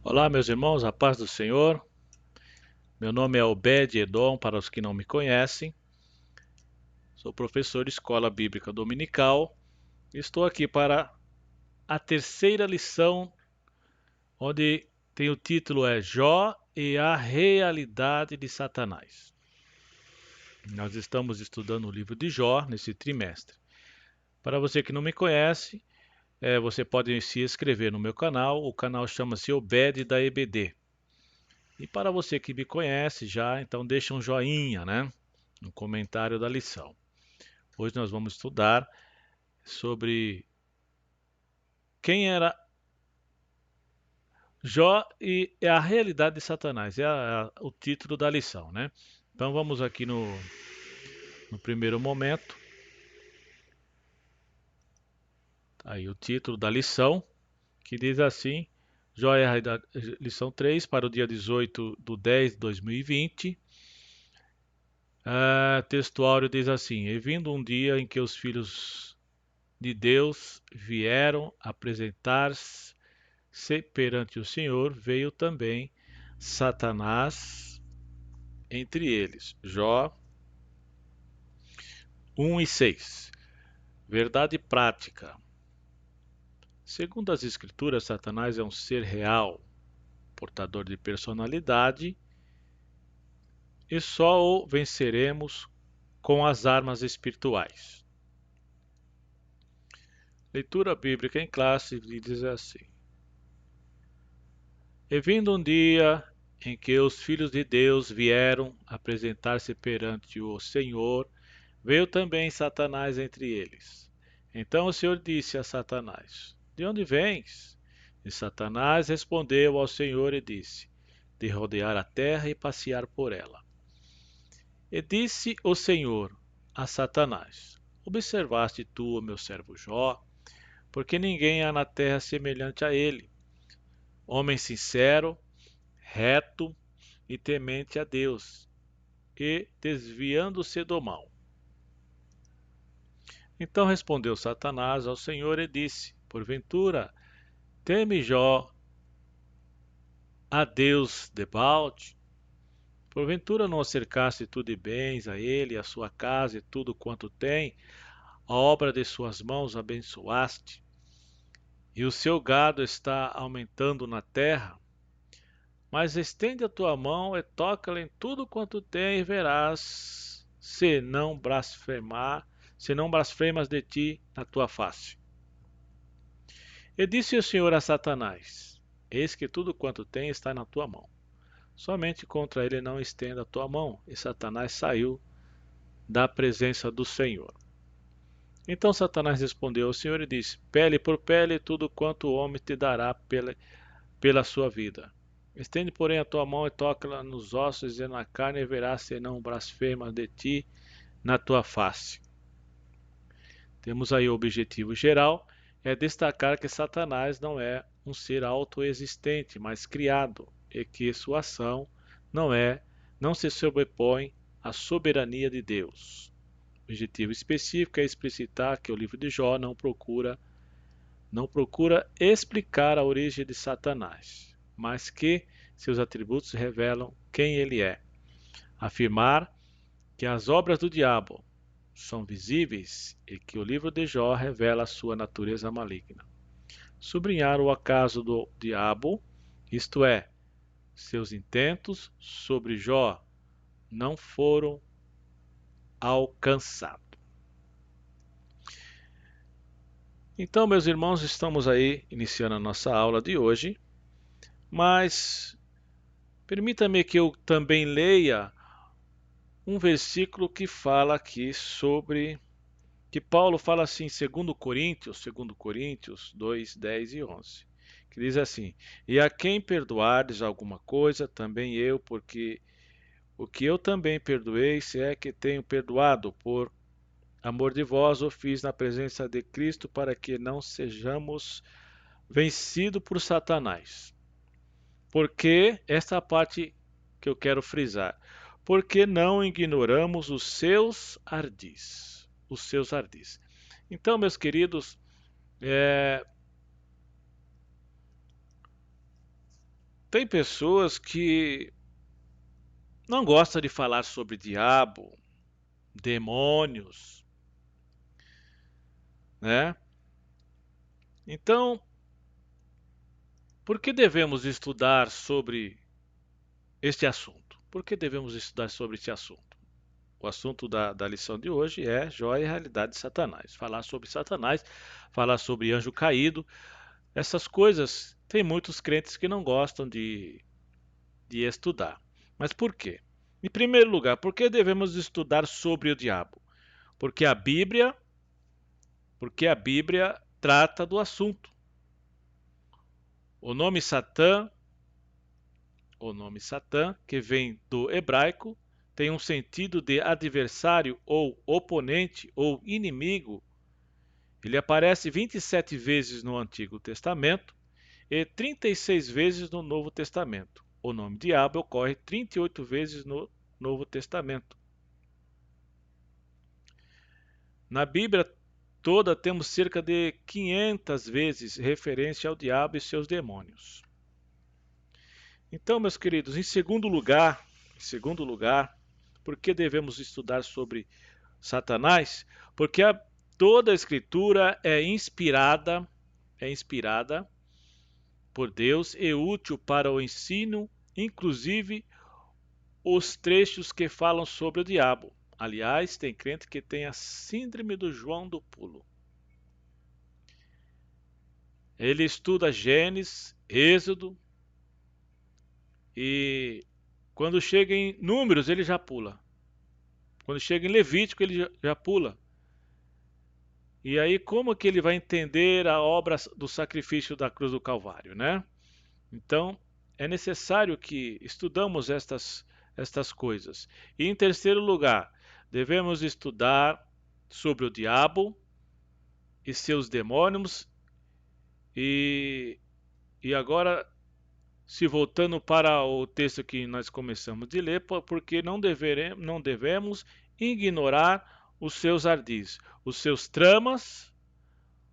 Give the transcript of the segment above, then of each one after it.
Olá, meus irmãos, a paz do Senhor. Meu nome é Obed-Edom, para os que não me conhecem. Sou professor de Escola Bíblica Dominical. Estou aqui para a terceira lição, onde tem o título Jó e a realidade de Satanás. Nós estamos estudando o livro de Jó nesse trimestre. Para você que não me conhece, você pode se inscrever no meu canal. O canal chama-se Obed da EBD. E para você que me conhece já, então deixa um joinha, né? No comentário da lição. Hoje nós vamos estudar sobre quem era Jó e a realidade de Satanás. O título da lição, né? Então vamos aqui no primeiro momento. Aí o título da lição, que diz assim: Jó e a realidade, lição 3 para o dia 18/10/2020. Textuário diz assim: E vindo um dia em que os filhos de Deus vieram apresentar-se perante o Senhor, veio também Satanás entre eles. Jó 1:6. Verdade prática. Segundo as Escrituras, Satanás é um ser real, portador de personalidade, e só o venceremos com as armas espirituais. Leitura bíblica em classe diz assim: E vindo um dia em que os filhos de Deus vieram apresentar-se perante o Senhor, veio também Satanás entre eles. Então o Senhor disse a Satanás: De onde vens? E Satanás respondeu ao Senhor e disse: De rodear a terra e passear por ela. E disse o Senhor a Satanás: Observaste tu o meu servo Jó? Porque ninguém há na terra semelhante a ele, homem sincero, reto e temente a Deus, e desviando-se do mal. Então respondeu Satanás ao Senhor e disse: Porventura, teme Jó a Deus debalde? Porventura não o cercaste tu de bens a ele, a sua casa e tudo quanto tem, a obra de suas mãos abençoaste, e o seu gado está aumentando na terra? Mas estende a tua mão e toca-lhe em tudo quanto tem, e verás se não blasfemas de ti na tua face. E disse o Senhor a Satanás: Eis que tudo quanto tem está na tua mão. Somente contra ele não estenda a tua mão. E Satanás saiu da presença do Senhor. Então Satanás respondeu ao Senhor e disse: Pele por pele, tudo quanto o homem te dará pela sua vida. Estende, porém, a tua mão e toca-la nos ossos e na carne, e verás se não blasfema de ti na tua face. Temos aí o objetivo geral, é destacar que Satanás não é um ser autoexistente, mas criado, e que sua ação não se sobrepõe à soberania de Deus. O objetivo específico é explicitar que o livro de Jó não procura explicar a origem de Satanás, mas que seus atributos revelam quem ele é. Afirmar que as obras do diabo são visíveis e que o livro de Jó revela sua natureza maligna. Sublinhar o acaso do diabo, isto é, seus intentos sobre Jó não foram alcançados. Então, meus irmãos, estamos aí iniciando a nossa aula de hoje, mas permita-me que eu também leia um versículo que fala aqui sobre que Paulo fala assim em 2 Coríntios 2, 10 e 11, que diz assim: E a quem perdoardes alguma coisa, também eu, porque o que eu também perdoei, se é que tenho perdoado, por amor de vós o fiz na presença de Cristo, para que não sejamos vencidos por Satanás. Porque, esta é a parte que eu quero frisar, porque não ignoramos os seus ardis. Os seus ardis. Então, meus queridos, é, Tem pessoas que não gostam de falar sobre diabo, demônios, né? Então, por que devemos estudar sobre este assunto? Por que devemos estudar sobre este assunto? O assunto da lição de hoje é Joia e Realidade de Satanás. Falar sobre Satanás, falar sobre anjo caído, essas coisas tem muitos crentes que não gostam de estudar. Mas por quê? Em primeiro lugar, por que devemos estudar sobre o diabo? Porque a Bíblia, porque a Bíblia trata do assunto. O nome Satã, que vem do hebraico, tem um sentido de adversário ou oponente ou inimigo. Ele aparece 27 vezes no Antigo Testamento e 36 vezes no Novo Testamento. O nome diabo ocorre 38 vezes no Novo Testamento. Na Bíblia toda temos cerca de 500 vezes referência ao diabo e seus demônios. Então, meus queridos, em segundo lugar, por que devemos estudar sobre Satanás? Porque toda a Escritura é inspirada por Deus e útil para o ensino, inclusive os trechos que falam sobre o diabo. Aliás, tem crente que tem a síndrome do João do Pulo. Ele estuda Gênesis, Êxodo e quando chega em Números ele já pula. Quando chega em Levítico ele já pula. E aí como que ele vai entender a obra do sacrifício da cruz do Calvário, né? Então é necessário que estudamos estas coisas. E em terceiro lugar, devemos estudar sobre o diabo e seus demônios e agora se voltando para o texto que nós começamos de ler, porque não devemos ignorar os seus ardis, os seus tramas,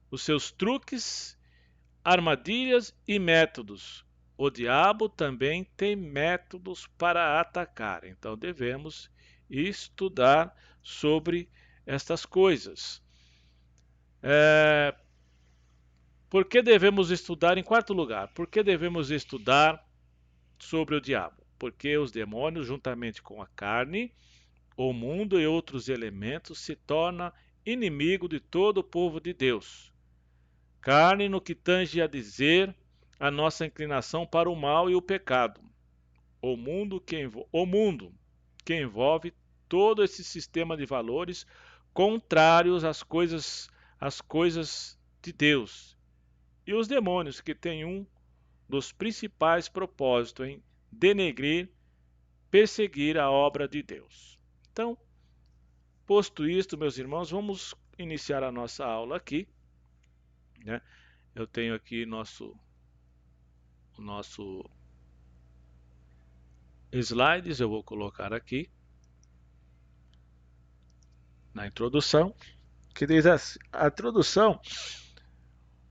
os seus truques, armadilhas e métodos. O diabo também tem métodos para atacar, então devemos estudar sobre estas coisas. Por que devemos estudar, em quarto lugar, por que devemos estudar sobre o diabo? Porque os demônios, juntamente com a carne, o mundo e outros elementos, se torna inimigo de todo o povo de Deus. Carne no que tange a dizer a nossa inclinação para o mal e o pecado. O mundo que envolve todo esse sistema de valores contrários às coisas de Deus. E os demônios, que têm um dos principais propósitos em denegrir, perseguir a obra de Deus. Então, posto isto, meus irmãos, vamos iniciar a nossa aula aqui, né? Eu tenho aqui nosso slides, eu vou colocar aqui na introdução, que diz assim, a introdução,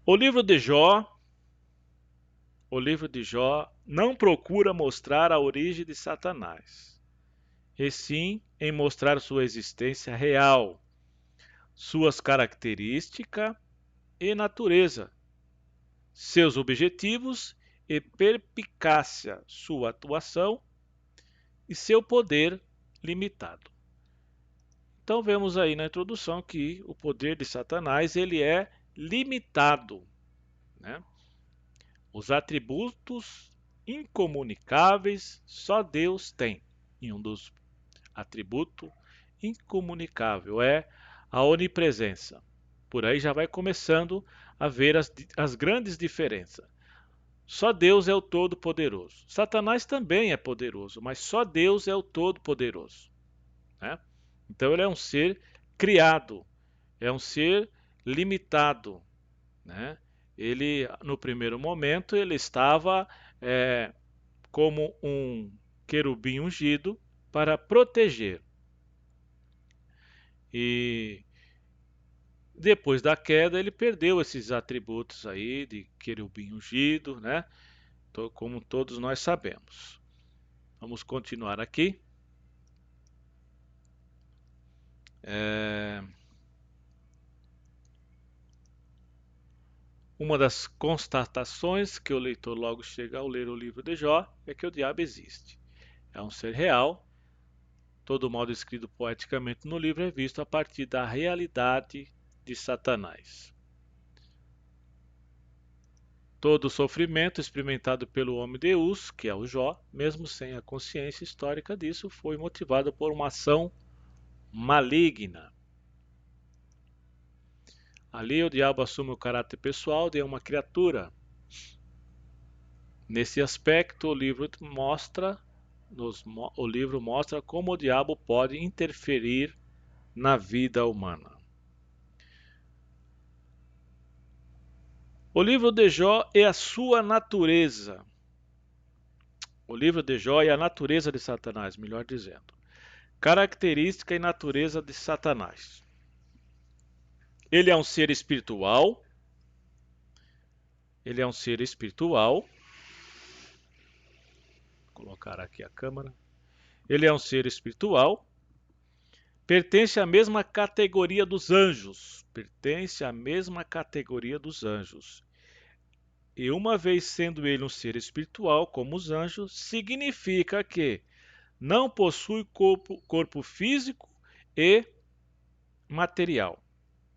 o livro de Jó não procura mostrar a origem de Satanás, e sim em mostrar sua existência real, suas características e natureza, seus objetivos e perspicácia, sua atuação e seu poder limitado. Então vemos aí na introdução que o poder de Satanás ele é limitado, né? Os atributos incomunicáveis só Deus tem. E um dos atributos incomunicável é a onipresença. Por aí já vai começando a ver as grandes diferenças. Só Deus é o Todo-Poderoso. Satanás também é poderoso, mas só Deus é o Todo-Poderoso, né? Então ele é um ser criado, é um ser limitado, né? Ele, no primeiro momento, ele estava como um querubim ungido para proteger. E depois da queda, ele perdeu esses atributos aí de querubim ungido, né? como todos nós sabemos. Vamos continuar aqui. Uma das constatações que o leitor logo chega ao ler o livro de Jó é que o diabo existe. É um ser real. Todo o mal descrito poeticamente no livro é visto a partir da realidade de Satanás. Todo o sofrimento experimentado pelo homem Deus, que é o Jó, mesmo sem a consciência histórica disso, foi motivado por uma ação maligna. Ali o diabo assume o caráter pessoal de uma criatura. Nesse aspecto, o livro mostra como o diabo pode interferir na vida humana. O livro de Jó é a sua natureza. O livro de Jó é a natureza de Satanás, melhor dizendo. Característica e natureza de Satanás. Ele é um ser espiritual. Ele é um ser espiritual. Vou colocar aqui a câmera. Ele é um ser espiritual. Pertence à mesma categoria dos anjos. Pertence à mesma categoria dos anjos. E uma vez sendo ele um ser espiritual, como os anjos, significa que não possui corpo físico e material,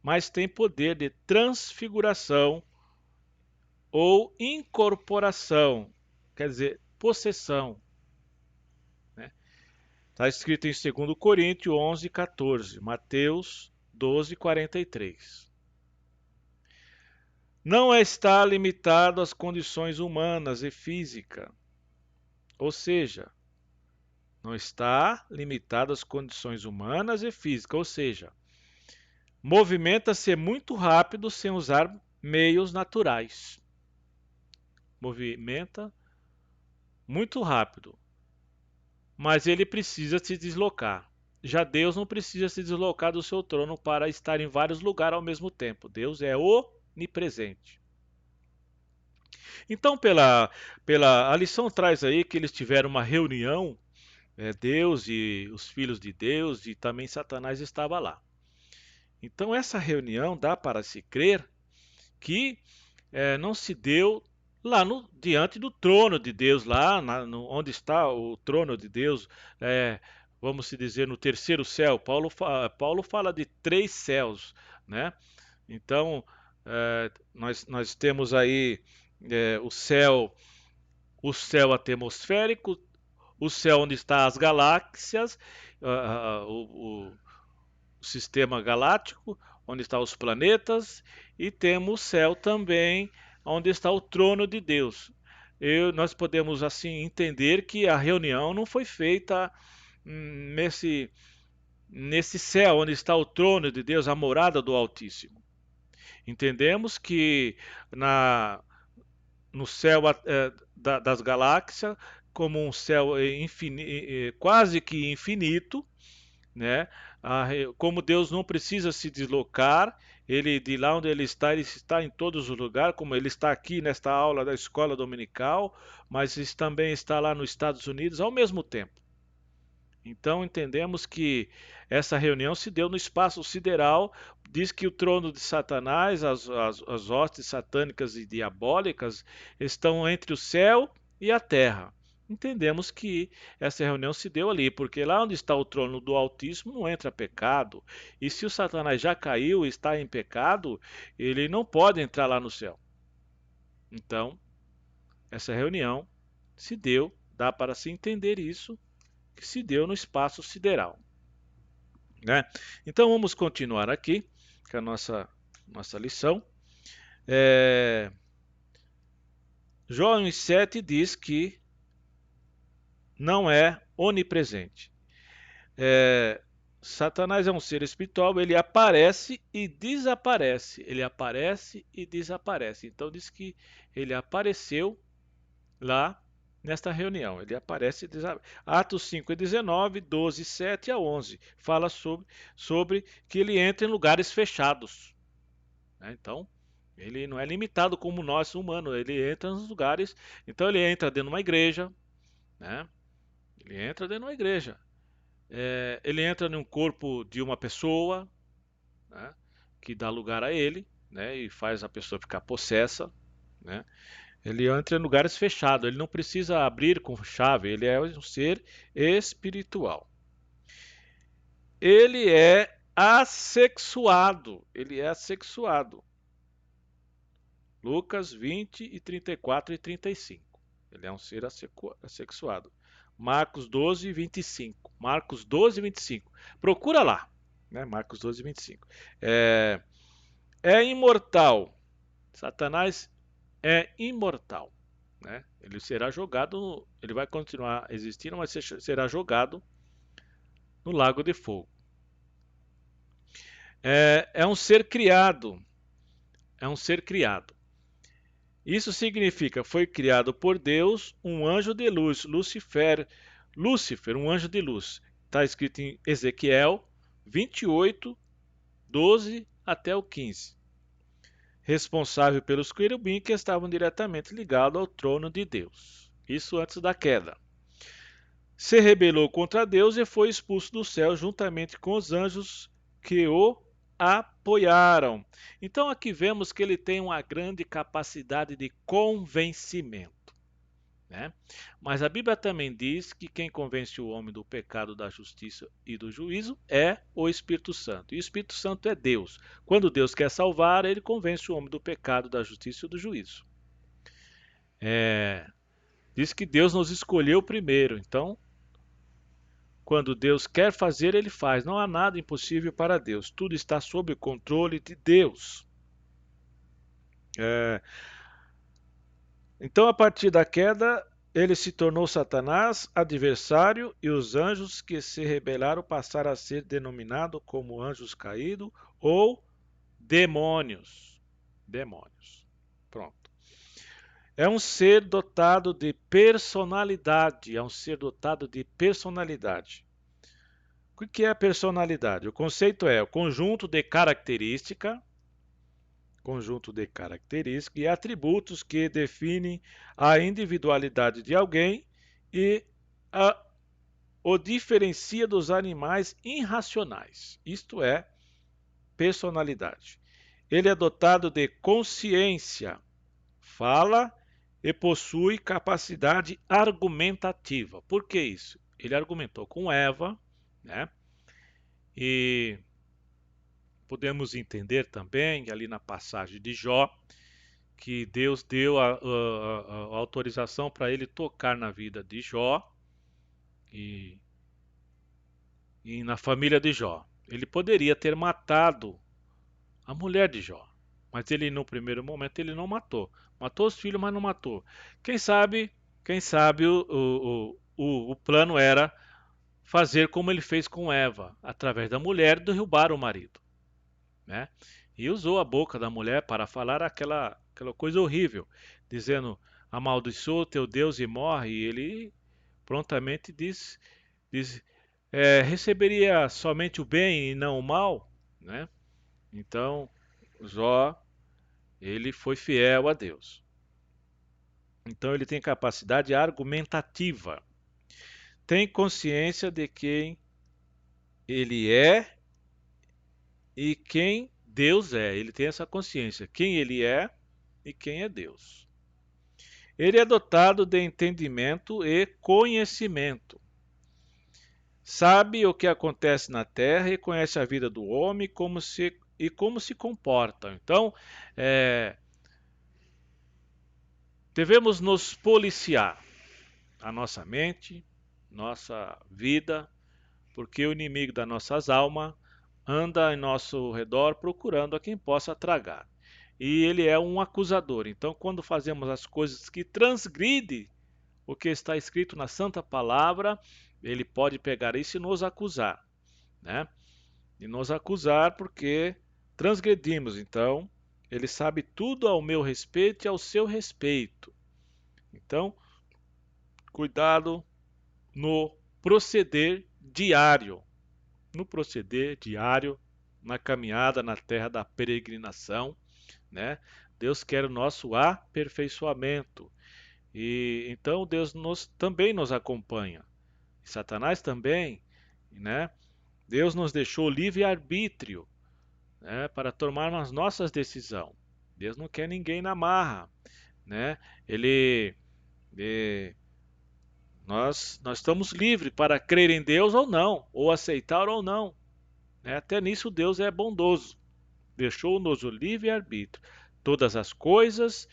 mas tem poder de transfiguração ou incorporação, quer dizer, possessão. Está escrito em 2 Coríntios 11, 14, Mateus 12, 43. Não está limitado às condições humanas e físicas, ou seja, não está limitado às condições humanas e físicas, ou seja, movimenta-se muito rápido sem usar meios naturais. Movimenta muito rápido, mas ele precisa se deslocar. Já Deus não precisa se deslocar do seu trono para estar em vários lugares ao mesmo tempo. Deus é onipresente. Então, a lição traz aí que eles tiveram uma reunião, Deus e os filhos de Deus, e também Satanás estava lá. Então, essa reunião dá para se crer que não se deu lá diante do trono de Deus, lá onde está o trono de Deus, vamos se dizer, no terceiro céu. Paulo fala de 3 céus, né? Então, nós temos aí o céu atmosférico, o céu onde estão as galáxias, o sistema galáctico, onde estão os planetas, e temos o céu também, onde está o trono de Deus. Nós podemos assim entender que a reunião não foi feita nesse céu, onde está o trono de Deus, a morada do Altíssimo. Entendemos que no céu das galáxias, como um céu quase que infinito, né? Como Deus não precisa se deslocar, ele de lá onde ele está em todos os lugares, como ele está aqui nesta aula da escola dominical, mas ele também está lá nos Estados Unidos ao mesmo tempo. Então entendemos que essa reunião se deu no espaço sideral. Diz que o trono de Satanás, as hostes satânicas e diabólicas estão entre o céu e a terra. Entendemos que essa reunião se deu ali, porque lá onde está o trono do Altíssimo não entra pecado. E se o Satanás já caiu e está em pecado, ele não pode entrar lá no céu. Então, essa reunião se deu, dá para se entender isso, que se deu no espaço sideral, né? Então vamos continuar aqui com a nossa lição. Jó 1,7 diz que não é onipresente. Satanás é um ser espiritual, ele aparece e desaparece. Ele aparece e desaparece. Então diz que ele apareceu lá nesta reunião. Ele aparece e desaparece. Atos 5:19, 12, 7 a 11. Fala sobre que ele entra em lugares fechados. Então, Ele não é limitado como nós, humanos. Ele entra nos lugares. Então ele entra dentro de uma igreja, né? Ele entra dentro de uma igreja. Ele entra num corpo de uma pessoa, né? Que dá lugar a ele, né? E faz a pessoa ficar possessa, né? Ele entra em lugares fechados. Ele não precisa abrir com chave. Ele é um ser espiritual. Ele é assexuado. Ele é assexuado. Lucas 20 e 34 e 35. Ele é um ser assexuado. Marcos 12, 25. Marcos 12, 25. Procura lá. Né? Marcos 12, 25. É imortal. Satanás é imortal. Né? Ele será jogado. Ele vai continuar existindo, mas será jogado no lago de fogo. É um ser criado. É um ser criado. Isso significa, foi criado por Deus um anjo de luz, Lúcifer, um anjo de luz. Está escrito em Ezequiel 28, 12 até o 15. Responsável pelos querubins que estavam diretamente ligados ao trono de Deus. Isso antes da queda. Se rebelou contra Deus e foi expulso do céu juntamente com os anjos que o apoiaram. Então aqui vemos que ele tem uma grande capacidade de convencimento, né? Mas a Bíblia também diz que quem convence o homem do pecado, da justiça e do juízo é o Espírito Santo. E o Espírito Santo é Deus. Quando Deus quer salvar, ele convence o homem do pecado, da justiça e do juízo. Diz que Deus nos escolheu primeiro. Então, quando Deus quer fazer, ele faz. Não há nada impossível para Deus. Tudo está sob o controle de Deus. Então, a partir da queda, ele se tornou Satanás, adversário, e os anjos que se rebelaram passaram a ser denominados como anjos caídos ou demônios. Demônios. Pronto. É um ser dotado de personalidade. É um ser dotado de personalidade. O que é a personalidade? O conceito é o conjunto de características e atributos que definem a individualidade de alguém e o diferencia dos animais irracionais. Isto é personalidade. Ele é dotado de consciência, fala e possui capacidade argumentativa. Por que isso? Ele argumentou com Eva, né? E podemos entender também, ali na passagem de Jó, que Deus deu a autorização para ele tocar na vida de Jó e, e na família de Jó. Ele poderia ter matado a mulher de Jó, mas ele no primeiro momento ele não matou. Matou os filhos, mas não matou. Quem sabe o plano era fazer como ele fez com Eva, através da mulher derrubar o marido, né? E usou a boca da mulher para falar aquela coisa horrível, dizendo: amaldiçoa teu Deus e morre. E ele prontamente diz receberia somente o bem e não o mal, né? Então, Jó, ele foi fiel a Deus. Então, ele tem capacidade argumentativa, tem consciência de quem ele é e quem Deus é. Ele tem essa consciência, quem ele é e quem é Deus. Ele é dotado de entendimento e conhecimento. Sabe o que acontece na terra e conhece a vida do homem e como se comporta. Então, devemos nos policiar a nossa mente, nossa vida, porque o inimigo das nossas almas anda em nosso redor procurando a quem possa tragar. E ele é um acusador. Então, quando fazemos as coisas que transgridem o que está escrito na Santa Palavra, ele pode pegar isso e nos acusar, né? E nos acusar porque transgredimos. Então, ele sabe tudo ao meu respeito e ao seu respeito. Então, cuidado no proceder diário. No proceder diário, na caminhada na terra da peregrinação. né? Deus quer o nosso aperfeiçoamento. E então Deus também nos acompanha. E Satanás também, né? Deus nos deixou livre-arbítrio, né, para tomar as nossas decisões. Deus não quer ninguém na marra, né? Ele, eh, nós estamos livres para crer em Deus ou não, ou aceitar ou não, né? Até nisso Deus é bondoso. Deixou-nos o livre-arbítrio. Todas as coisas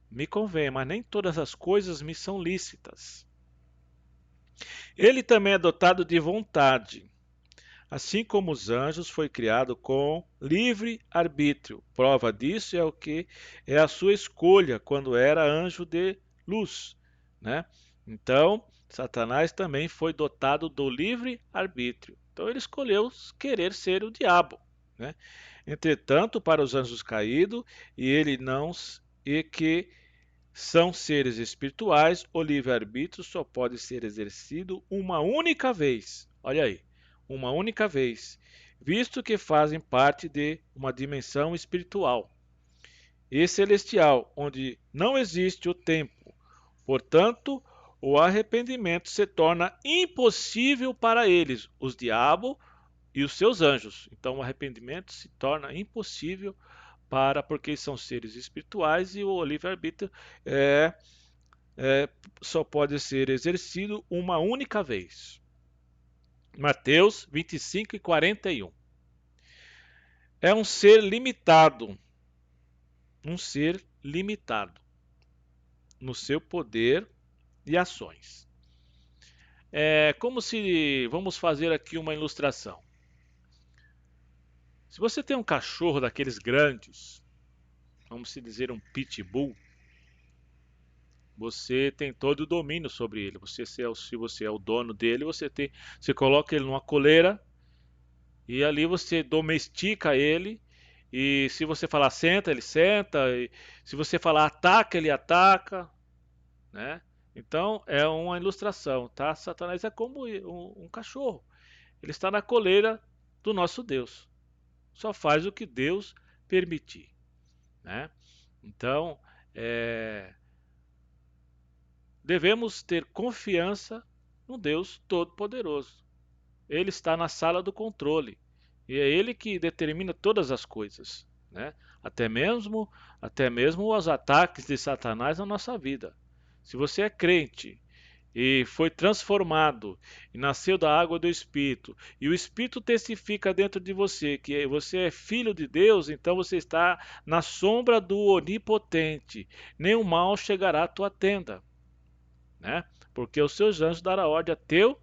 me convêm, mas nem todas as coisas me são lícitas. Ele também é dotado de vontade. Assim como os anjos, foi criado com livre arbítrio. Prova disso é o que é a sua escolha quando era anjo de luz, né? Então, Satanás também foi dotado do livre arbítrio. Então ele escolheu querer ser o diabo, né? Entretanto, para os anjos caídos, e ele não e que são seres espirituais, o livre-arbítrio só pode ser exercido uma única vez. Olha aí, uma única vez, visto que fazem parte de uma dimensão espiritual e celestial, onde não existe o tempo. Portanto, o arrependimento se torna impossível para eles, os diabos e os seus anjos. Então, o arrependimento se torna impossível porque são seres espirituais e o livre-arbítrio é, só pode ser exercido uma única vez. Mateus 25 e 41. É um ser limitado no seu poder e ações. É como se, vamos fazer aqui uma ilustração. Se você tem um cachorro daqueles grandes, vamos dizer um pitbull, você tem todo o domínio sobre ele. Se você é o dono dele, você coloca ele numa coleira e ali você domestica ele. E se você falar senta, ele senta. E se você falar ataca, ele ataca, né? Então é uma ilustração, tá? Satanás é como um cachorro. Ele está na coleira do nosso Deus. Só faz o que Deus permitir, né? Então, é, devemos ter confiança no Deus Todo-Poderoso. Ele está na sala do controle e é ele que determina todas as coisas, né? Até mesmo, até mesmo os ataques de Satanás na nossa vida. Se você é crente e foi transformado e nasceu da água do Espírito e o Espírito testifica dentro de você que você é filho de Deus, então você está na sombra do Onipotente. Nenhum mal chegará à tua tenda, né? Porque os seus anjos darão ordem a teu,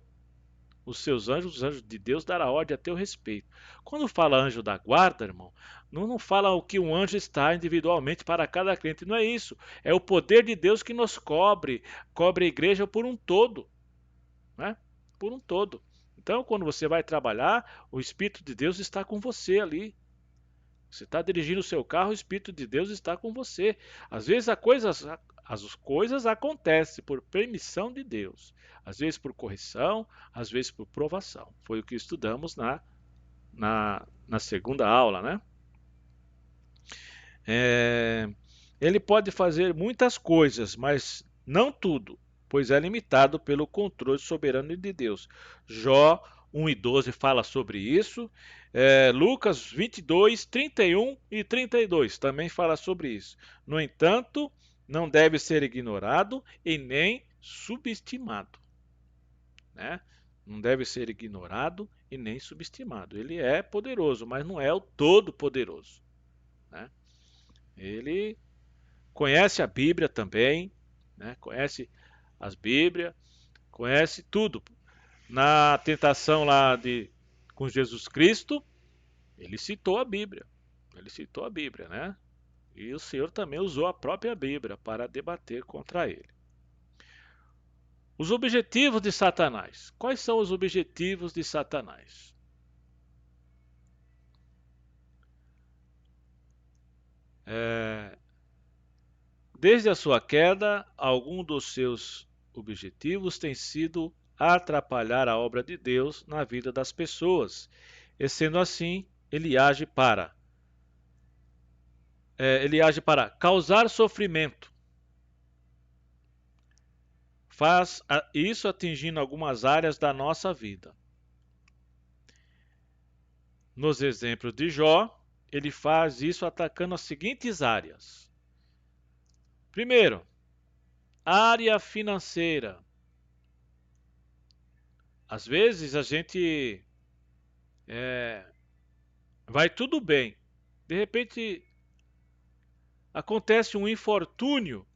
os anjos de Deus darão ordem a teu respeito. Quando fala anjo da guarda, irmão, não fala o que um anjo está individualmente para cada crente, não é isso. É o poder de Deus que nos cobre a igreja por um todo, né? Por um todo. Então, quando você vai trabalhar, o Espírito de Deus está com você ali. Você está dirigindo o seu carro, o Espírito de Deus está com você. Às vezes as coisas acontecem por permissão de Deus. Às vezes por correção, às vezes por provação. Foi o que estudamos na segunda aula, né? É, ele pode fazer muitas coisas, mas não tudo, pois é limitado pelo controle soberano de Deus. Jó 1 e 12 fala sobre isso. Lucas 22, 31 e 32 também fala sobre isso. No entanto, não deve ser ignorado e nem subestimado, né? Não deve ser ignorado e nem subestimado. Ele é poderoso, mas não é o todo-poderoso, né? Ele conhece a Bíblia também, né? Conhece as Bíblias, conhece tudo. Na tentação com Jesus Cristo, ele citou a Bíblia. Ele citou a Bíblia, né? E o Senhor também usou a própria Bíblia para debater contra ele. Os objetivos de Satanás. Quais são os objetivos de Satanás? Desde a sua queda, algum dos seus objetivos tem sido atrapalhar a obra de Deus na vida das pessoas, e sendo assim, ele age para ele age para causar sofrimento. Faz isso atingindo algumas áreas da nossa vida. Nos exemplos de Jó, ele faz isso atacando as seguintes áreas. Primeiro, área financeira. Às vezes a gente vai tudo bem. De repente acontece um infortúnio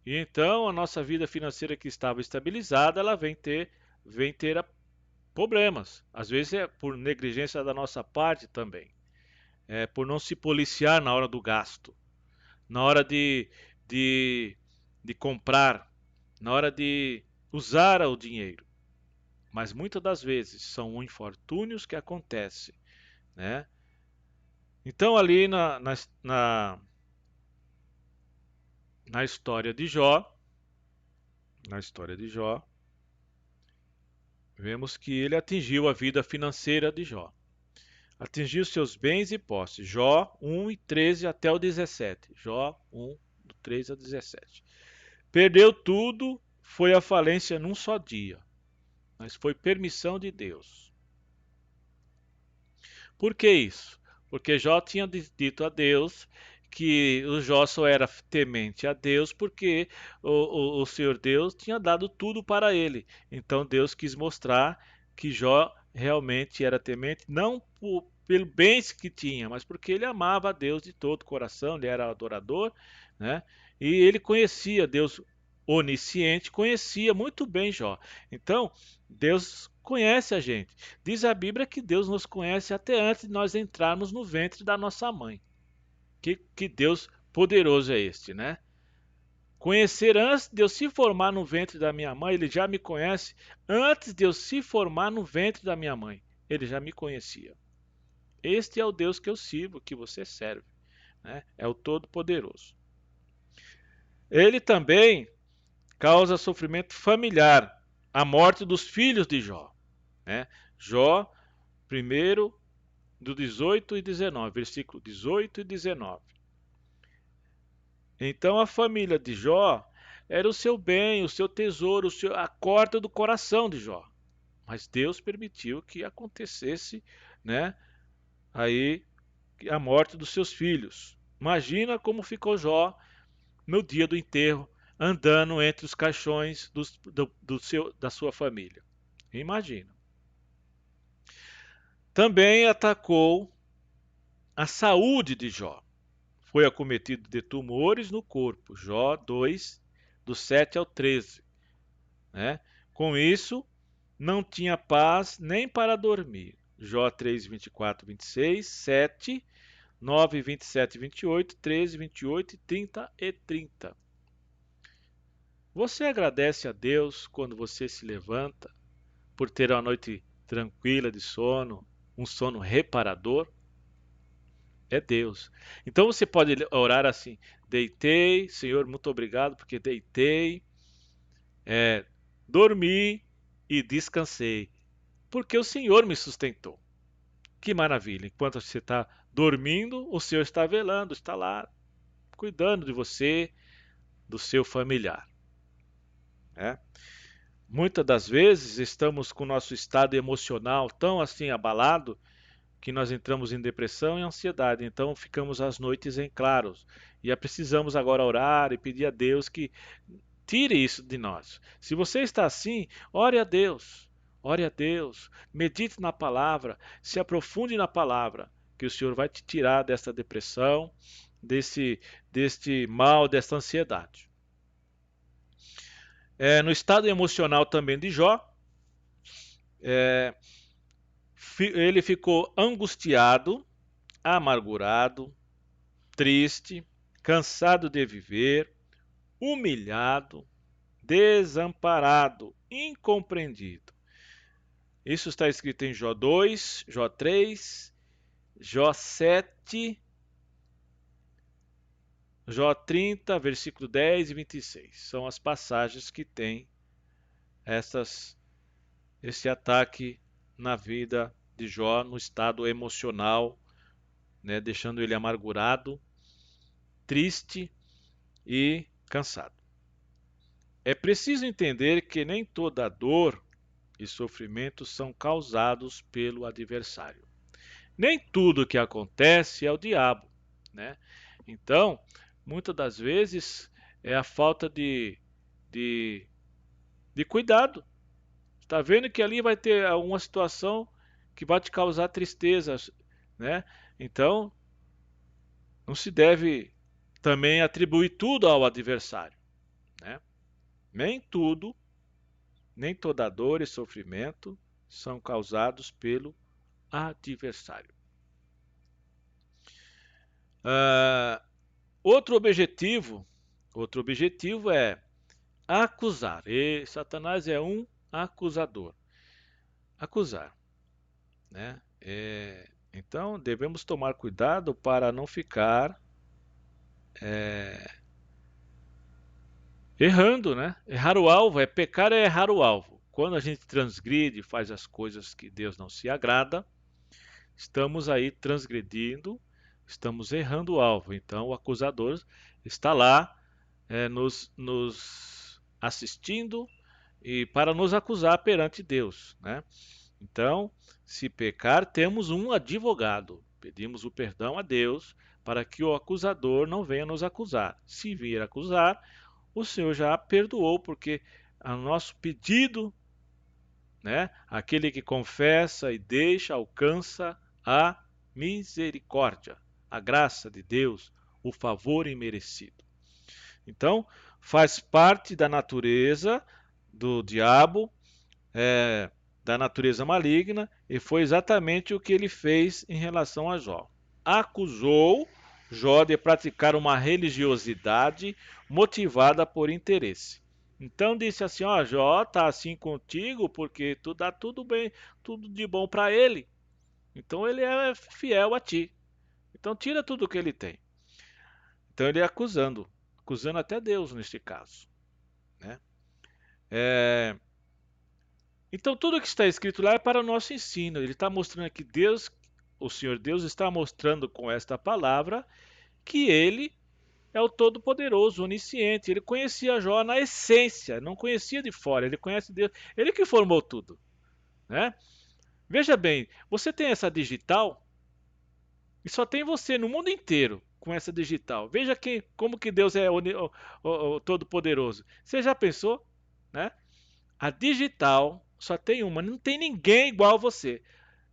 e então a nossa vida financeira que estava estabilizada, ela vem ter problemas. Às vezes é por negligência da nossa parte também. É por não se policiar na hora do gasto, na hora de, de comprar, na hora de usar o dinheiro. Mas muitas das vezes são infortúnios que acontecem, né? Então ali na história de Jó, na história de Jó, vemos que ele atingiu a vida financeira de Jó. Atingiu seus bens e posses. Jó 1 e 13 até o 17. Jó 1, do 13 ao 17. Perdeu tudo, foi à falência num só dia. Mas foi permissão de Deus. Por que isso? Porque Jó tinha dito a Deus que o Jó só era temente a Deus porque o Senhor Deus tinha dado tudo para ele. Então Deus quis mostrar que Jó realmente era temente, não pelo bens que tinha, mas porque ele amava a Deus de todo o coração, ele era adorador, né? E ele conhecia Deus onisciente, conhecia muito bem Jó. Então, Deus conhece a gente. Diz a Bíblia que Deus nos conhece até antes de nós entrarmos no ventre da nossa mãe. Que Deus poderoso é este, né? Conhecer antes de eu se formar no ventre da minha mãe, ele já me conhece. Antes de eu se formar no ventre da minha mãe, ele já me conhecia. Este é o Deus que eu sirvo, que você serve, né? É o Todo-Poderoso. Ele também causa sofrimento familiar, a morte dos filhos de Jó, né? Jó, primeiro do 18 e 19, versículo 18 e 19. Então a família de Jó era o seu bem, o seu tesouro, a corda do coração de Jó. Mas Deus permitiu que acontecesse, né, aí a morte dos seus filhos. Imagina como ficou Jó no dia do enterro, andando entre os caixões da sua família. Imagina. Também atacou a saúde de Jó. Foi acometido de tumores no corpo. Jó 2, do 7 ao 13. Né? Com isso, não tinha paz nem para dormir. Jó 3, 24, 26, 7, 9, 27, 28, 13, 28, 30 e 30. Você agradece a Deus quando você se levanta por ter uma noite tranquila de sono, um sono reparador? É Deus. Então você pode orar assim: deitei, Senhor, muito obrigado porque deitei, dormi e descansei, porque o Senhor me sustentou. Que maravilha! Enquanto você está dormindo, o Senhor está velando, está lá cuidando de você, do seu familiar. Né? Muitas das vezes estamos com o nosso estado emocional tão assim abalado que nós entramos em depressão e ansiedade, então ficamos as noites em claros. E precisamos agora orar e pedir a Deus que tire isso de nós. Se você está assim, ore a Deus, medite na palavra, se aprofunde na palavra, que o Senhor vai te tirar desta depressão, deste mal, desta ansiedade. No estado emocional também de Jó, ele ficou angustiado, amargurado, triste, cansado de viver, humilhado, desamparado, incompreendido. Isso está escrito em Jó 2, Jó 3, Jó 7, Jó 30, versículo 10 e 26. São as passagens que têm esse ataque na vida de Jó, no estado emocional, né, deixando ele amargurado, triste e cansado. É preciso entender que nem toda dor e sofrimento são causados pelo adversário. Nem tudo que acontece é o diabo, né? Então, muitas das vezes é a falta de, de cuidado. Está vendo que ali vai ter uma situação que vai te causar tristeza, né? Então, não se deve também atribuir tudo ao adversário, né? Nem tudo, nem toda dor e sofrimento são causados pelo adversário. Ah, outro objetivo é acusar. E Satanás é um acusador. Acusar, né? Então devemos tomar cuidado para não ficar errando, né? Errar o alvo, pecar é errar o alvo. Quando a gente transgride, faz as coisas que Deus não se agrada, estamos aí transgredindo, estamos errando o alvo. Então o acusador está lá nos assistindo e para nos acusar perante Deus, né? Então, se pecar, temos um advogado. Pedimos o perdão a Deus para que o acusador não venha nos acusar. Se vier acusar, o Senhor já perdoou, porque o nosso pedido, né, aquele que confessa e deixa, alcança a misericórdia, a graça de Deus, o favor imerecido. Então, faz parte da natureza do diabo, da natureza maligna, e foi exatamente o que ele fez em relação a Jó. Acusou Jó de praticar uma religiosidade motivada por interesse. Então disse assim: ó, Jó tá assim contigo porque tu dá tudo bem, tudo de bom para ele. Então ele é fiel a ti. Então tira tudo o que ele tem. Então ele é acusando até Deus neste caso, né? Então tudo que está escrito lá é para o nosso ensino. Ele está mostrando que Deus, o Senhor Deus, está mostrando com esta palavra que Ele é o Todo-Poderoso, onisciente. Ele conhecia Jó na essência, não conhecia de fora. Ele conhece Deus. Ele que formou tudo, né? Veja bem, você tem essa digital e só tem você no mundo inteiro com essa digital. Veja como que Deus é o Todo-Poderoso. Você já pensou, né? A digital só tem uma, não tem ninguém igual a você.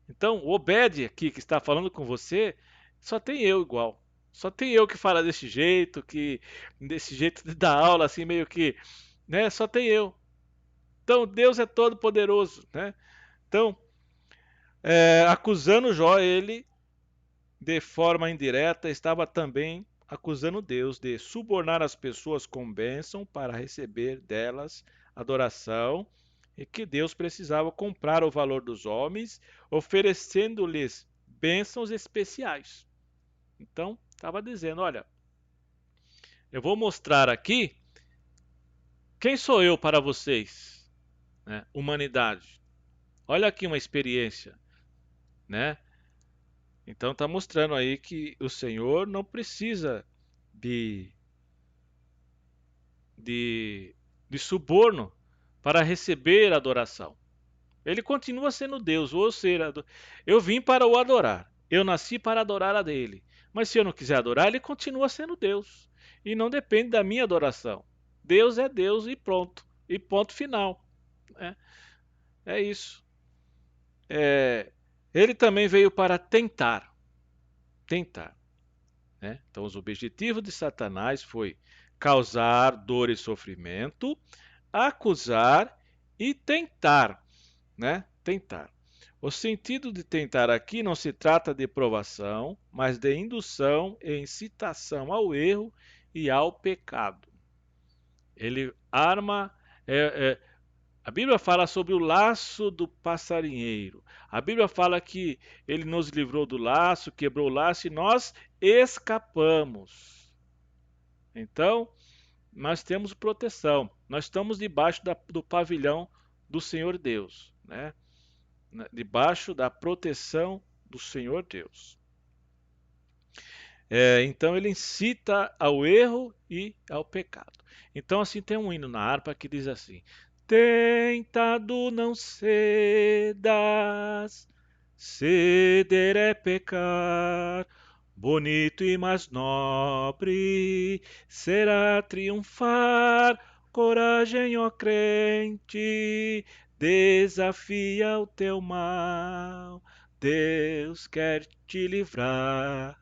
Então, o Obed aqui que está falando com você, só tem eu igual. Só tem eu que fala desse jeito de dar aula assim meio que, né? Só tem eu. Então, Deus é todo poderoso, né? Então, acusando Jó, ele de forma indireta estava também acusando Deus de subornar as pessoas com bênção para receber delas adoração e que Deus precisava comprar o valor dos homens, oferecendo-lhes bênçãos especiais. Então, estava dizendo: olha, eu vou mostrar aqui quem sou eu para vocês, né? Humanidade. Olha aqui uma experiência, né? Então está mostrando aí que o Senhor não precisa de, de, de suborno para receber adoração. Ele continua sendo Deus, ou seja, eu vim para o adorar, eu nasci para adorar a dele. Mas se eu não quiser adorar, ele continua sendo Deus. E não depende da minha adoração. Deus é Deus e pronto. E ponto final. É, é isso. Ele também veio para tentar. Tentar. Né? Então, os objetivos de Satanás foi causar dor e sofrimento, acusar e tentar, né? Tentar. O sentido de tentar aqui não se trata de provação, mas de indução e incitação ao erro e ao pecado. Ele arma. A Bíblia fala sobre o laço do passarinheiro. A Bíblia fala que ele nos livrou do laço, quebrou o laço e nós escapamos. Então, nós temos proteção. Nós estamos debaixo do pavilhão do Senhor Deus, né? Debaixo da proteção do Senhor Deus. Então ele incita ao erro e ao pecado. Então assim tem um hino na harpa que diz assim: tentado não cedas, ceder é pecar, bonito e mais nobre será triunfar. Coragem, ó crente, desafia o teu mal. Deus quer te livrar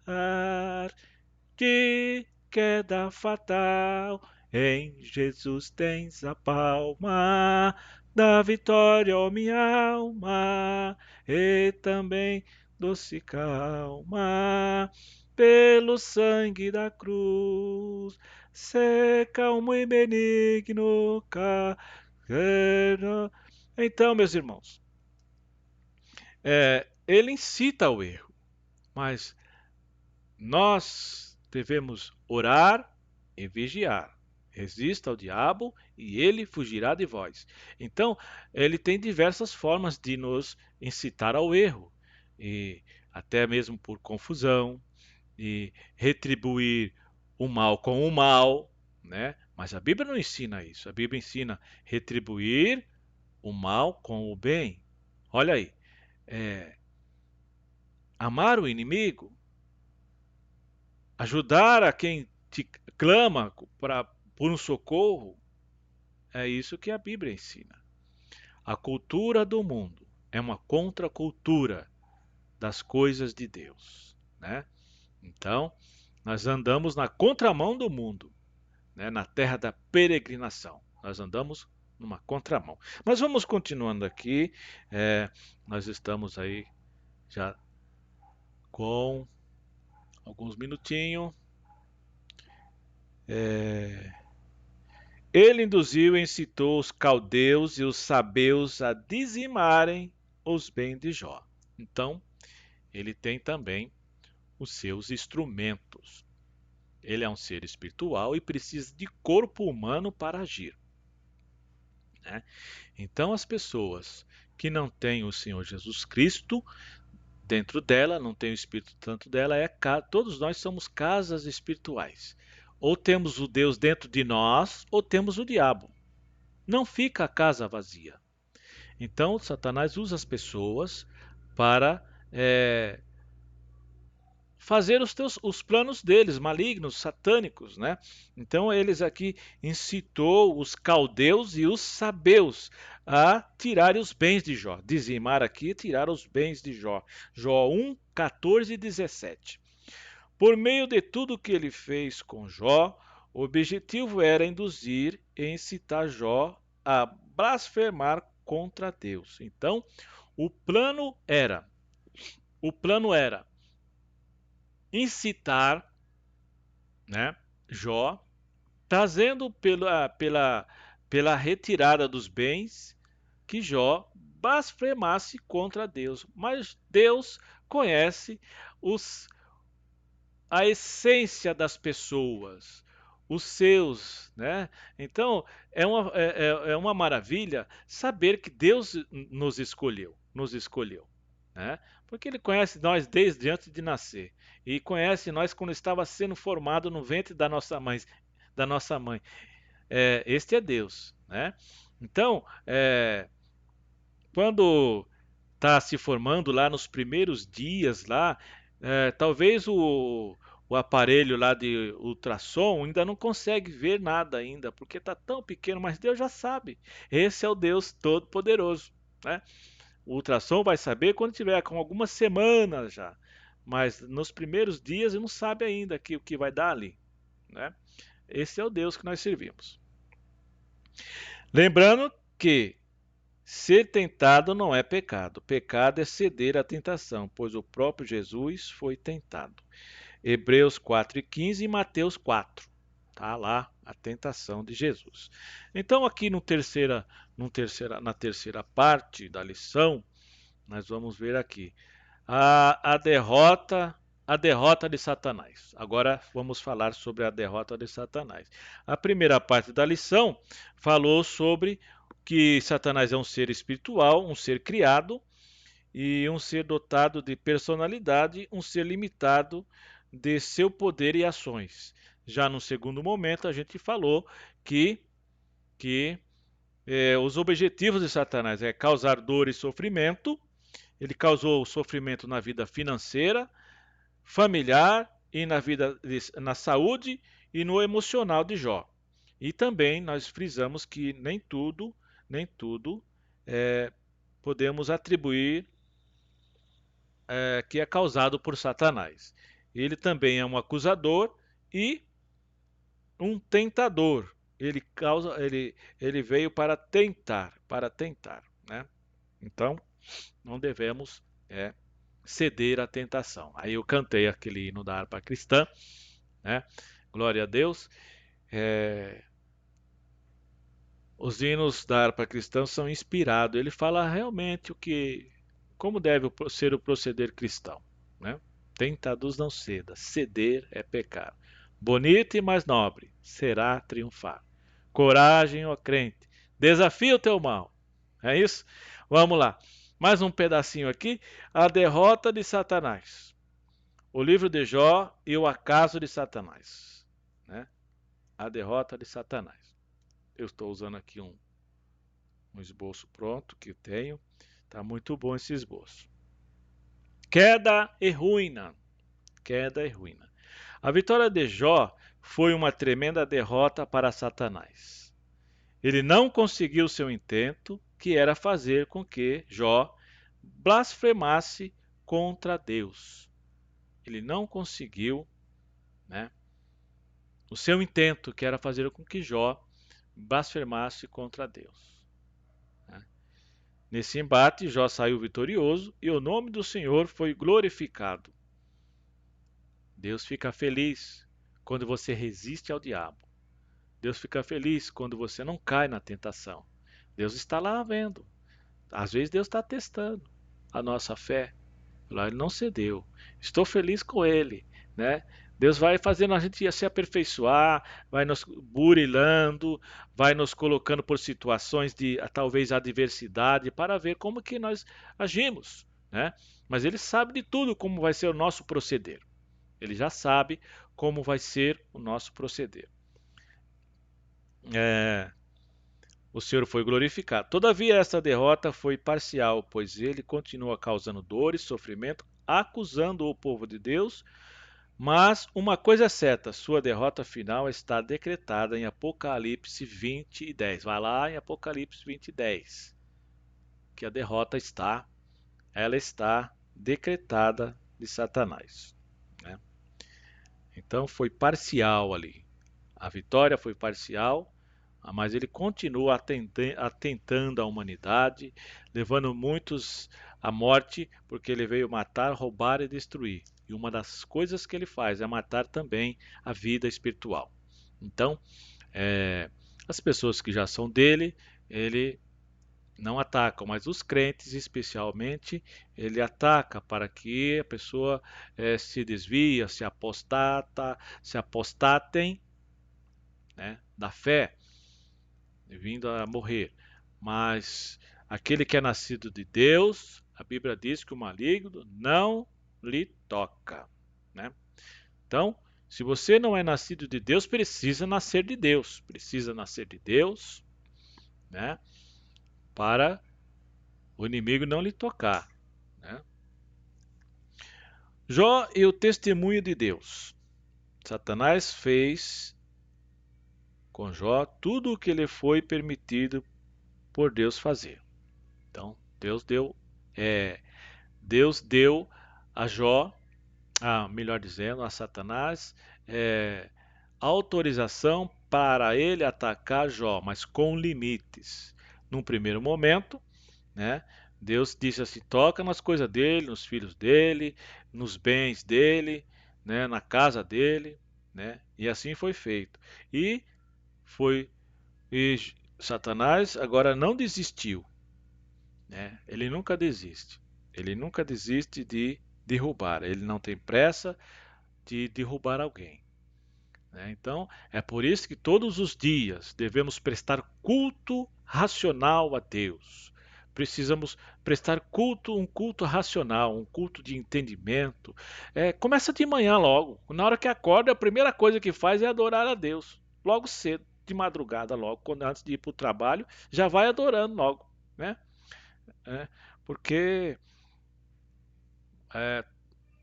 de queda fatal. Em Jesus tens a palma da vitória, ó minha alma, e também doce calma pelo sangue da cruz. Sê calmo e benigno, carreira. Então, meus irmãos, ele incita ao erro, mas nós devemos orar e vigiar. Resista ao diabo e ele fugirá de vós. Então, ele tem diversas formas de nos incitar ao erro, e até mesmo por confusão, e retribuir o mal com o mal, né? Mas a Bíblia não ensina isso. A Bíblia ensina retribuir o mal com o bem. Olha aí, é, amar o inimigo, ajudar a quem te clama por um socorro, é isso que a Bíblia ensina. A cultura do mundo é uma contracultura das coisas de Deus, né? Então, nós andamos na contramão do mundo, né? Na terra da peregrinação. Nós andamos numa contramão. Mas vamos continuando aqui. Nós estamos aí já com alguns minutinhos. Ele induziu e incitou os caldeus e os sabeus a dizimarem os bens de Jó. Então, ele tem também os seus instrumentos. Ele é um ser espiritual e precisa de corpo humano para agir, né? Então, as pessoas que não têm o Senhor Jesus Cristo dentro dela, não tem o Espírito Santo dela, todos nós somos casas espirituais. Ou temos o Deus dentro de nós, ou temos o diabo. Não fica a casa vazia. Então, Satanás usa as pessoas para fazer os planos deles, malignos, satânicos, né? Então, eles aqui incitou os caldeus e os sabeus a tirarem os bens de Jó. Dizimar aqui, tirar os bens de Jó. Jó 1, 14 e 17. Por meio de tudo que ele fez com Jó, o objetivo era induzir e incitar Jó a blasfemar contra Deus. Então, o plano era incitar, né, Jó, trazendo pela retirada dos bens que Jó blasfemasse contra Deus. Mas Deus conhece a essência das pessoas, os seus, né? Então é uma maravilha saber que Deus nos escolheu, né? Porque Ele conhece nós desde antes de nascer e conhece nós quando estava sendo formado no ventre da nossa mãe. Este é Deus, né? Então, quando está se formando lá nos primeiros dias lá, talvez o aparelho lá de ultrassom ainda não consegue ver nada ainda, porque está tão pequeno, mas Deus já sabe. Esse é o Deus Todo-Poderoso, né? O ultrassom vai saber quando tiver com algumas semanas já, mas nos primeiros dias ele não sabe ainda o que vai dar ali, né? Esse é o Deus que nós servimos. Lembrando que ser tentado não é pecado. Pecado é ceder à tentação, pois o próprio Jesus foi tentado. Hebreus 4:15 e Mateus 4. Tá lá a tentação de Jesus. Então aqui na terceira parte da lição, nós vamos ver aqui a derrota de Satanás. Agora vamos falar sobre a derrota de Satanás. A primeira parte da lição falou sobre que Satanás é um ser espiritual, um ser criado e um ser dotado de personalidade, um ser limitado de seu poder e ações. Já no segundo momento, a gente falou que os objetivos de Satanás é causar dor e sofrimento. Ele causou sofrimento na vida financeira, familiar e na saúde e no emocional de Jó. E também nós frisamos que nem tudo podemos atribuir que é causado por Satanás. Ele também é um acusador e um tentador. Ele veio para tentar, né? Então, não devemos ceder à tentação. Aí eu cantei aquele hino da harpa cristã, né? Glória a Deus. Os hinos da harpa cristã são inspirados. Ele fala realmente como deve ser o proceder cristão, né? Tentados não ceda, ceder é pecar. Bonito e mais nobre será triunfar. Coragem, ó crente, desafia o teu mal. É isso? Vamos lá. Mais um pedacinho aqui. A derrota de Satanás. O livro de Jó e o acaso de Satanás, né? A derrota de Satanás. Eu estou usando aqui um esboço pronto que eu tenho. Tá muito bom esse esboço. Queda e ruína. Queda e ruína. A vitória de Jó foi uma tremenda derrota para Satanás. Ele não conseguiu seu intento, que era fazer com que Jó blasfemasse contra Deus. Ele não conseguiu, né, o seu intento, que era fazer com que Jó blasfemasse contra Deus. Nesse embate, Jó saiu vitorioso e o nome do Senhor foi glorificado. Deus fica feliz quando você resiste ao diabo. Deus fica feliz quando você não cai na tentação. Deus está lá vendo. Às vezes Deus está testando a nossa fé. Ele não cedeu. Estou feliz com ele, né? Deus vai fazendo a gente se aperfeiçoar, vai nos burilando, vai nos colocando por situações de talvez adversidade para ver como que nós agimos, né? Mas ele sabe de tudo como vai ser o nosso proceder. Ele já sabe como vai ser o nosso proceder. O Senhor foi glorificado. Todavia, esta derrota foi parcial, pois ele continua causando dor e sofrimento, acusando o povo de Deus. Mas uma coisa é certa, sua derrota final está decretada em Apocalipse 20 e 10. Vai lá em Apocalipse 20 e 10, que a derrota está decretada de Satanás, né? Então foi parcial ali. A vitória foi parcial, mas ele continua atentando à humanidade, levando muitos à morte, porque ele veio matar, roubar e destruir. E uma das coisas que ele faz é matar também a vida espiritual. Então, as pessoas que já são dele, ele não ataca, mas os crentes especialmente, ele ataca para que a pessoa se desvia, se apostatem, né, da fé, vindo a morrer. Mas aquele que é nascido de Deus, a Bíblia diz que o maligno não lhe toca, né? Então, se você não é nascido de Deus, precisa nascer de Deus, né? Para o inimigo não lhe tocar, né? Jó e o testemunho de Deus. Satanás fez com Jó tudo o que lhe foi permitido por Deus fazer. Então, Deus deu a Jó, melhor dizendo, a Satanás, autorização para ele atacar Jó, mas com limites. Num primeiro momento, né, Deus disse assim: toca nas coisas dele, nos filhos dele, nos bens dele, né, na casa dele, né? E assim foi feito. E foi e Satanás agora não desistiu, né? Ele nunca desiste. Ele nunca desiste de derrubar. Ele não tem pressa de derrubar alguém, né? Então, é por isso que todos os dias devemos prestar culto racional a Deus, precisamos prestar culto, um culto racional, um culto de entendimento. Começa de manhã logo. Na hora que acorda, a primeira coisa que faz é adorar a Deus. Logo cedo, de madrugada logo, quando antes de ir para o trabalho, já vai adorando logo, né? É, porque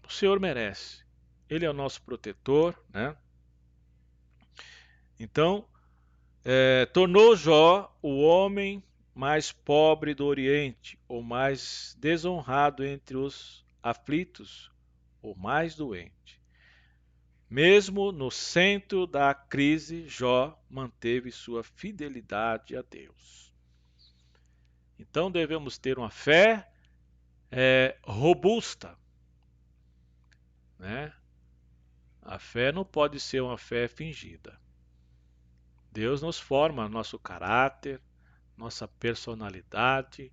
o Senhor merece. Ele é o nosso protetor, né? Então, tornou Jó o homem mais pobre do Oriente, o mais desonrado entre os aflitos, o mais doente. Mesmo no centro da crise, Jó manteve sua fidelidade a Deus. Então devemos ter uma fé robusta, né? A fé não pode ser uma fé fingida. Deus nos forma nosso caráter, nossa personalidade,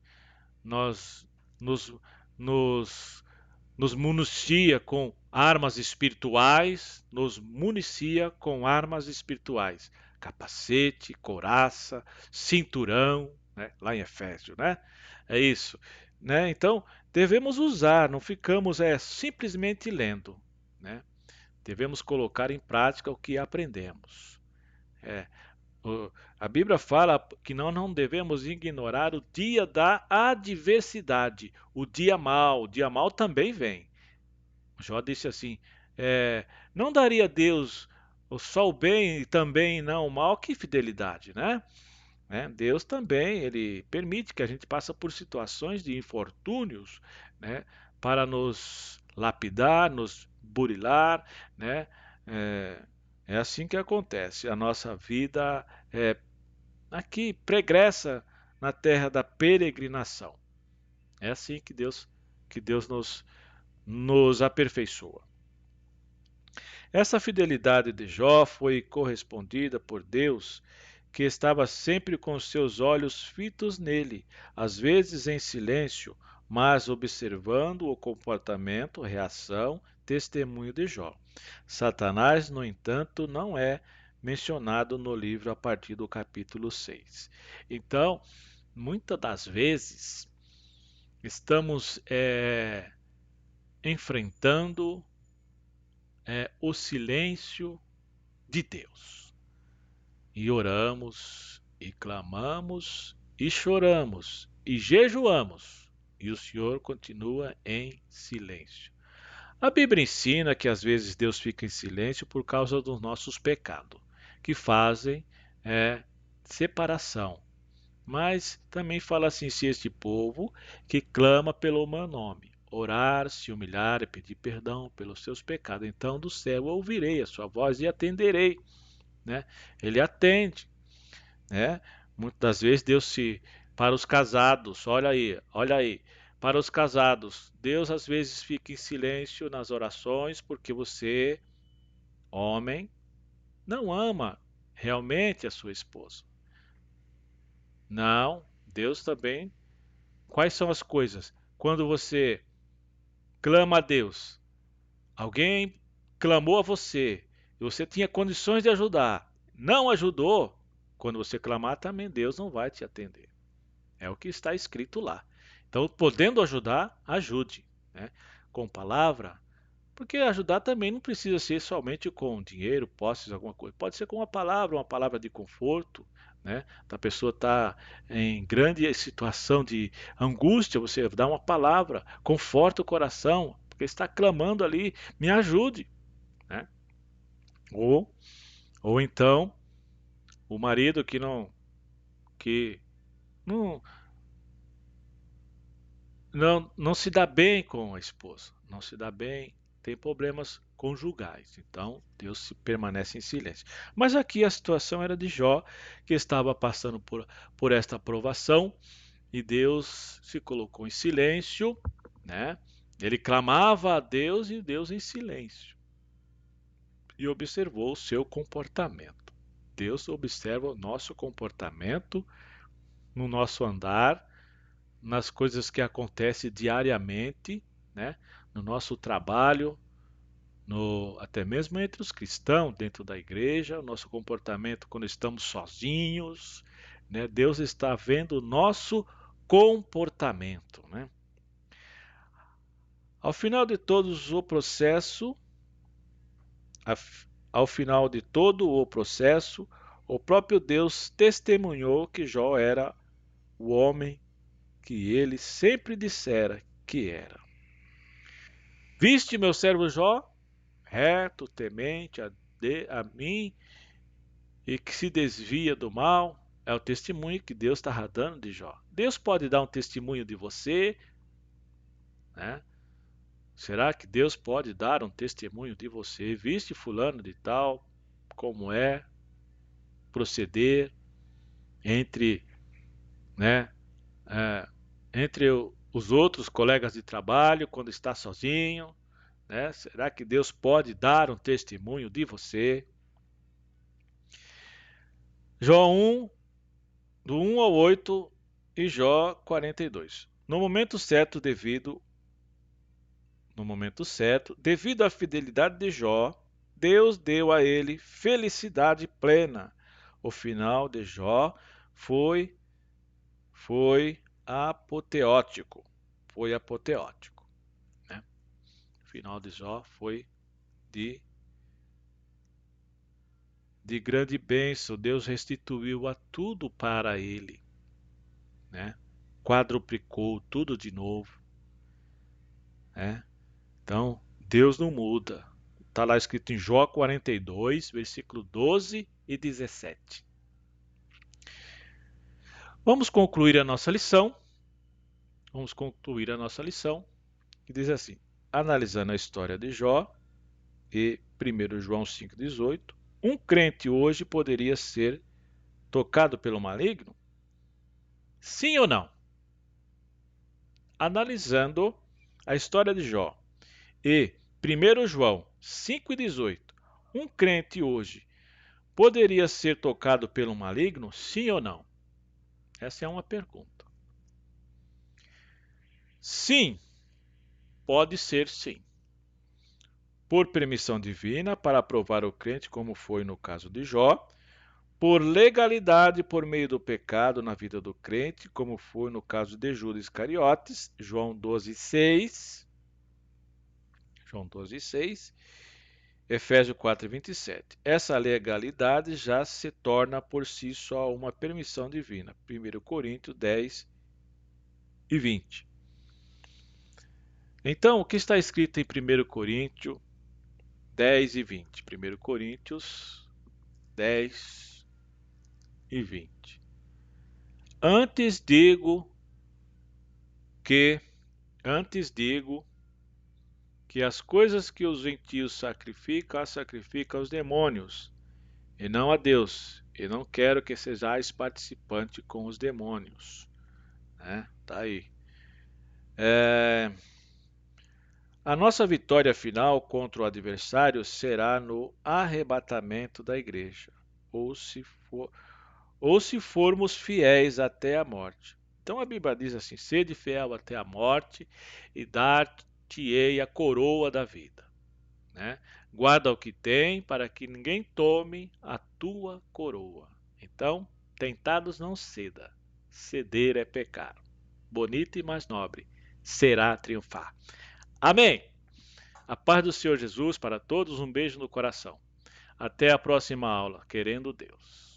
nós nos, nos, nos municia com armas espirituais, capacete, couraça, cinturão, né? Lá em Efésios, né? É isso, né? Então devemos usar, não ficamos simplesmente lendo, né? Devemos colocar em prática o que aprendemos. É, a Bíblia fala que não devemos ignorar o dia da adversidade, o dia mau. O dia mau também vem. Jó disse assim: não daria Deus só o bem e também não o mal? Que fidelidade, né? Deus também, ele permite que a gente passe por situações de infortúnios, né? Para nos lapidar, nos burilar, né? É, é assim que acontece. A nossa vida é aqui pregressa na terra da peregrinação. É assim que Deus nos aperfeiçoa. Essa fidelidade de Jó foi correspondida por Deus, que estava sempre com seus olhos fitos nele, às vezes em silêncio, mas observando o comportamento, reação, testemunho de Jó. Satanás, no entanto, não é mencionado no livro a partir do capítulo 6. Então, muitas das vezes, estamos enfrentando o silêncio de Deus. E oramos, e clamamos, e choramos, e jejuamos, e o Senhor continua em silêncio. A Bíblia ensina que às vezes Deus fica em silêncio por causa dos nossos pecados, que fazem separação. Mas também fala assim: se este povo que clama pelo meu nome orar, se humilhar e pedir perdão pelos seus pecados, então do céu ouvirei a sua voz e atenderei, né? Ele atende, né? Muitas das vezes Deus se para os casados, olha aí, para os casados, Deus às vezes fica em silêncio nas orações porque você, homem, não ama realmente a sua esposa. Não, Deus também. Quais são as coisas? Quando você clama a Deus, alguém clamou a você, e você tinha condições de ajudar, não ajudou, quando você clamar também Deus não vai te atender. É o que está escrito lá. Então, podendo ajudar, ajude, né? Com palavra, porque ajudar também não precisa ser somente com dinheiro, posses, alguma coisa. Pode ser com uma palavra de conforto, né? A pessoa está em grande situação de angústia, você dá uma palavra, conforta o coração, porque está clamando ali, me ajude, né? Ou, ou então, o marido que não, não se dá bem com a esposa, não se dá bem, tem problemas conjugais. Então, Deus permanece em silêncio. Mas aqui a situação era de Jó, que estava passando por esta provação, e Deus se colocou em silêncio, né? Ele clamava a Deus e Deus em silêncio. E observou o seu comportamento. Deus observa o nosso comportamento no nosso andar, nas coisas que acontecem diariamente, né? No nosso trabalho, até mesmo entre os cristãos dentro da igreja, o nosso comportamento quando estamos sozinhos, né? Deus está vendo o nosso comportamento, né? Ao final de todo o processo, o próprio Deus testemunhou que Jó era o homem que ele sempre dissera que era. Viste meu servo Jó, reto, temente a mim e que se desvia do mal. É o testemunho que Deus está dando de Jó. Deus pode dar um testemunho de você, né? Será que Deus pode dar um testemunho de você? Viste fulano de tal, como é proceder entre, né, é, entre os outros colegas de trabalho quando está sozinho, né? Será que Deus pode dar um testemunho de você? Jó 1, do 1 ao 8 e Jó 42. No momento certo, devido à fidelidade de Jó, Deus deu a ele felicidade plena. O final de Jó foi apoteótico. Foi apoteótico, né? O final de Jó foi de grande bênção. Deus restituiu a tudo para ele, né? Quadruplicou tudo de novo, né? Então, Deus não muda. Está lá escrito em Jó 42, versículo 12 e 17. Vamos concluir a nossa lição. Que diz assim: analisando a história de Jó e 1 João 5,18, um crente hoje poderia ser tocado pelo maligno? Sim ou não? Analisando a história de Jó e 1 João 5,18, um crente hoje poderia ser tocado pelo maligno? Sim ou não? Essa é uma pergunta. Sim, pode ser sim. Por permissão divina, para provar o crente, como foi no caso de Jó. Por legalidade, por meio do pecado na vida do crente, como foi no caso de Judas Iscariotes, João 12,6. João 12,6. Efésios 4,27. Essa legalidade já se torna por si só uma permissão divina. 1 Coríntios 10 e 20. Então, o que está escrito em 1 Coríntios 10 e 20? 1 Coríntios 10 e 20. Antes digo que as coisas que os gentios sacrificam, as sacrificam aos demônios, e não a Deus. E não quero que sejais participante com os demônios. Né? Tá aí. A nossa vitória final contra o adversário será no arrebatamento da igreja, ou se formos fiéis até a morte. Então a Bíblia diz assim: sede fiel até a morte e dar-te-ei a coroa da vida. Né? Guarda o que tem para que ninguém tome a tua coroa. Então, tentados não ceda. Ceder é pecar. Bonito e mais nobre será triunfar. Amém. A paz do Senhor Jesus para todos, um beijo no coração. Até a próxima aula, querendo Deus.